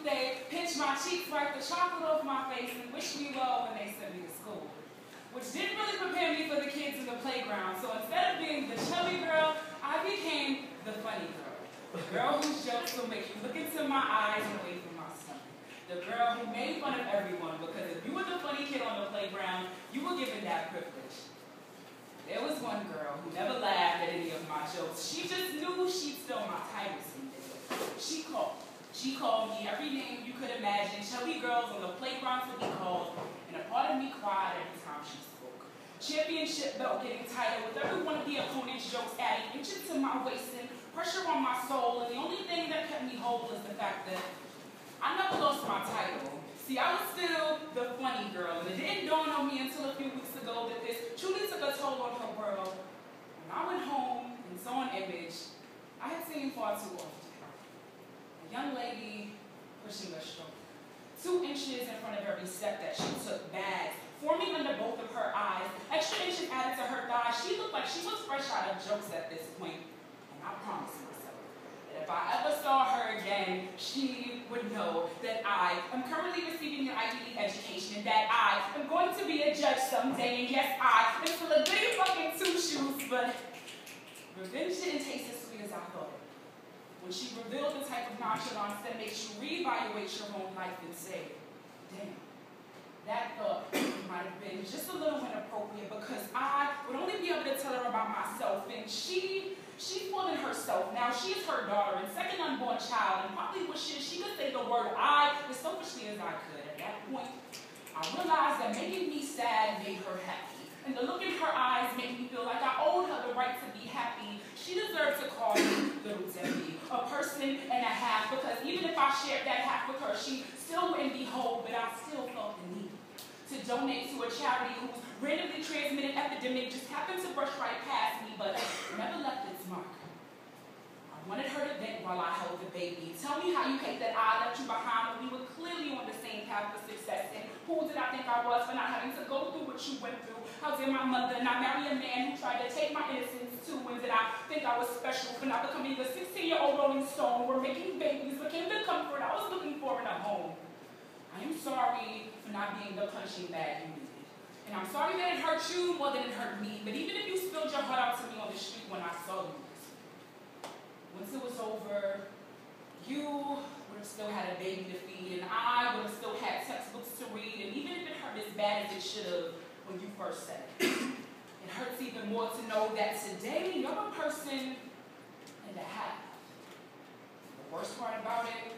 they pinch my cheeks, wipe the chocolate off my face, and wish me well when they send me to school. Which didn't really prepare me for the kids in the playground. So instead of being the chubby girl, I became the funny girl. The girl whose jokes will make you look into my eyes and away from my stomach. The girl who made fun of everyone, because if you were the funny kid on the playground, you were given that privilege. There was one girl who never laughed at any of my jokes. She just knew she'd steal my title someday. She called me every name you could imagine. Chubby girls on the playground to be called, and a part of me cried every time she spoke. Championship belt getting tighter with every one of the opponent's jokes adding inches to my waist and pressure on my soul. And the only thing that kept me whole was the fact that I never lost my title. See, I was still the funny girl, and it didn't dawn on me until a few weeks ago that this truly took a toll on her world. When I went home and saw an image I had seen far too often. A young lady pushing a stroller, 2 inches in front of every step that she took, bags forming under both of her eyes, extra inches added to her thighs. She looked like she was fresh out of jokes at this point, and I promised myself that if I ever saw her again, she would know that I am currently receiving an Ivy League education and that I am going to be a judge someday, and yes, I am still a goody fucking 2 shoes, but revenge didn't taste as sweet as I thought. When she revealed the type of nonchalance that makes you reevaluate your own life and say, damn, that thought might have been just a little inappropriate because I would only be able to tell her about myself, and she's full in herself. Now, she is her daughter and second unborn child, and probably wishes she could say the word I as selfishly as I could. At that point, I realized that making me sad made her happy, and the look in her eyes made me feel like I owed her the right to be happy. She deserved to call me Little Debbie, a person and a half, because even if I shared that half with her, she still wouldn't be whole, but I still felt the need to donate to a charity whose randomly transmitted epidemic just happened to brush right past me, but never left its mark. I wanted her to vent while I held the baby. Tell me how you hate that I left you behind when we were clearly on the same path for success, and who did I think I was for not having to go through what you went through? How dare my mother not marry a man who tried to take my innocence too, and did I think I was special for not becoming the 16-year-old Rolling Stone where making babies became the comfort I was looking for in a home? I am sorry for not being the punching bag you needed. And I'm sorry that it hurt you more than it hurt me, but even if you spilled your heart out to me on the street when I saw you, once it was over, you would have still had a baby to feed, and I would have still had textbooks to read, and even if it hurt as bad as it should have when you first said it, it hurts even more to know that today you're a person and a half. The worst part about it